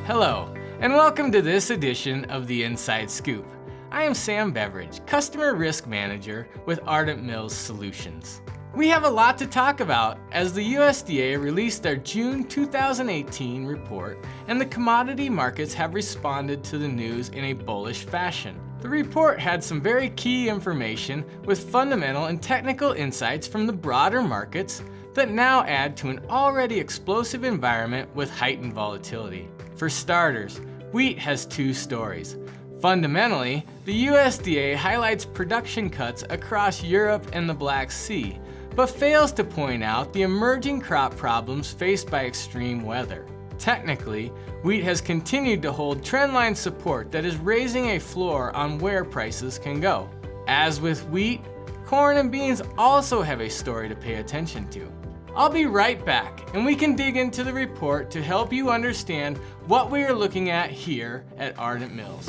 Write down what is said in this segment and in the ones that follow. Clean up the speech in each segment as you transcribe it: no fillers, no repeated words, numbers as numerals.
Hello, and welcome to this edition of the Inside Scoop. I am Sam Beveridge, Customer Risk Manager with Ardent Mills Solutions. We have a lot to talk about as the USDA released their June 2018 report and the commodity markets have responded to the news in a bullish fashion. The report had some very key information with fundamental and technical insights from the broader markets that now add to an already explosive environment with heightened volatility. For starters, wheat has two stories. Fundamentally, the USDA highlights production cuts across Europe and the Black Sea, but fails to point out the emerging crop problems faced by extreme weather. Technically, wheat has continued to hold trendline support that is raising a floor on where prices can go. As with wheat, corn and beans also have a story to pay attention to. I'll be right back, and we can dig into the report to help you understand what we are looking at here at Ardent Mills.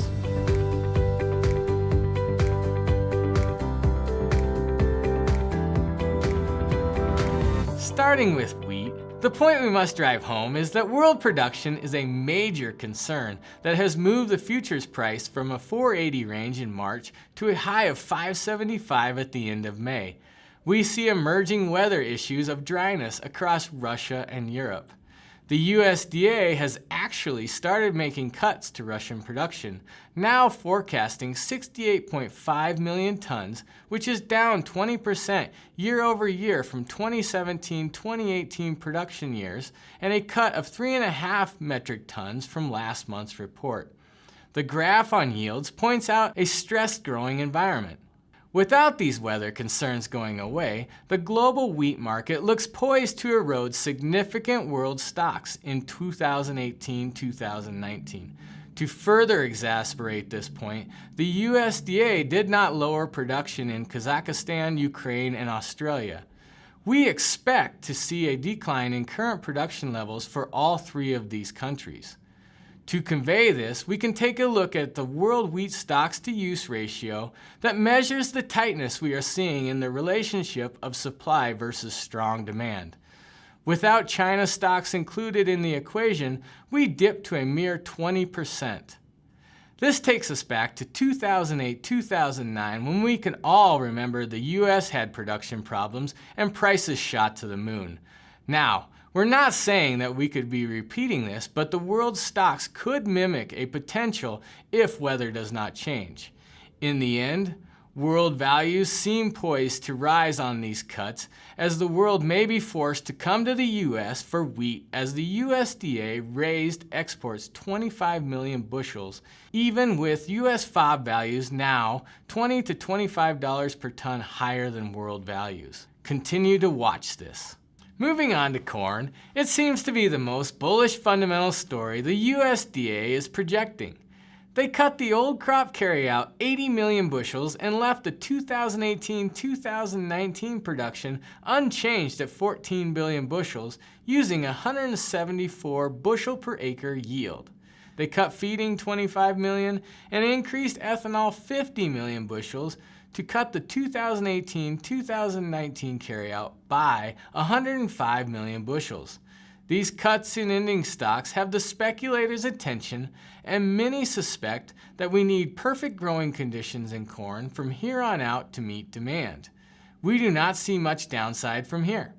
Starting with wheat, the point we must drive home is that world production is a major concern that has moved the futures price from a 480 range in March to a high of 575 at the end of May. We see emerging weather issues of dryness across Russia and Europe. The USDA has actually started making cuts to Russian production, now forecasting 68.5 million tons, which is down 20% year over year from 2017-2018 production years, and a cut of 3.5 metric tons from last month's report. The graph on yields points out a stressed growing environment. Without these weather concerns going away, the global wheat market looks poised to erode significant world stocks in 2018-2019. To further exacerbate this point, the USDA did not lower production in Kazakhstan, Ukraine, and Australia. We expect to see a decline in current production levels for all three of these countries. To convey this, we can take a look at the world wheat stocks to use ratio that measures the tightness we are seeing in the relationship of supply versus strong demand. Without China stocks included in the equation, we dip to a mere 20%. This takes us back to 2008-2009 when we can all remember the US had production problems and prices shot to the moon. Now, we're not saying that we could be repeating this, but the world's stocks could mimic a potential if weather does not change. In the end, world values seem poised to rise on these cuts as the world may be forced to come to the US for wheat as the USDA raised exports 25 million bushels, even with US FOB values now $20 to $25 per ton higher than world values. Continue to watch this. Moving on to corn, it seems to be the most bullish fundamental story the USDA is projecting. They cut the old crop carryout 80 million bushels and left the 2018-2019 production unchanged at 14 billion bushels using 174 bushel per acre yield. They cut feeding 25 million and increased ethanol 50 million bushels to cut the 2018-2019 carryout by 105 million bushels. These cuts in ending stocks have the speculators' attention, and many suspect that we need perfect growing conditions in corn from here on out to meet demand. We do not see much downside from here.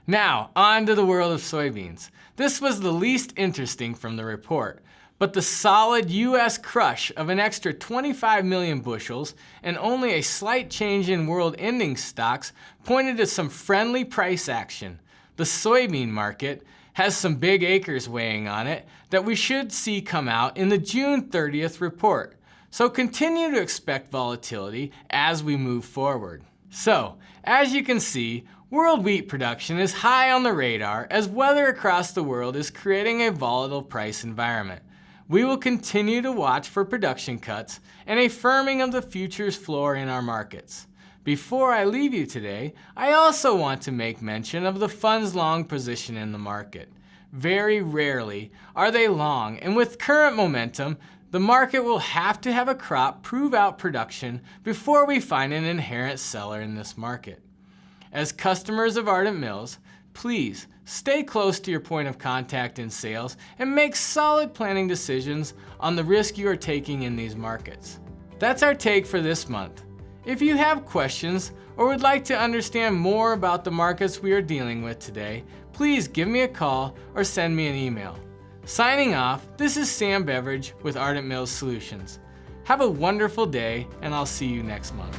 Now, on to the world of soybeans. This was the least interesting from the report, but the solid US crush of an extra 25 million bushels and only a slight change in world ending stocks pointed to some friendly price action. The soybean market has some big acres weighing on it that we should see come out in the June 30th report. So continue to expect volatility as we move forward. So, as you can see, world wheat production is high on the radar as weather across the world is creating a volatile price environment. We will continue to watch for production cuts and a firming of the futures floor in our markets. Before I leave you today, I also want to make mention of the fund's long position in the market. Very rarely are they long, and with current momentum, the market will have to have a crop prove out production before we find an inherent seller in this market. As customers of Ardent Mills, please stay close to your point of contact in sales and make solid planning decisions on the risk you are taking in these markets. That's our take for this month. If you have questions or would like to understand more about the markets we are dealing with today, please give me a call or send me an email. Signing off, this is Sam Beveridge with Ardent Mills Solutions. Have a wonderful day, and I'll see you next month.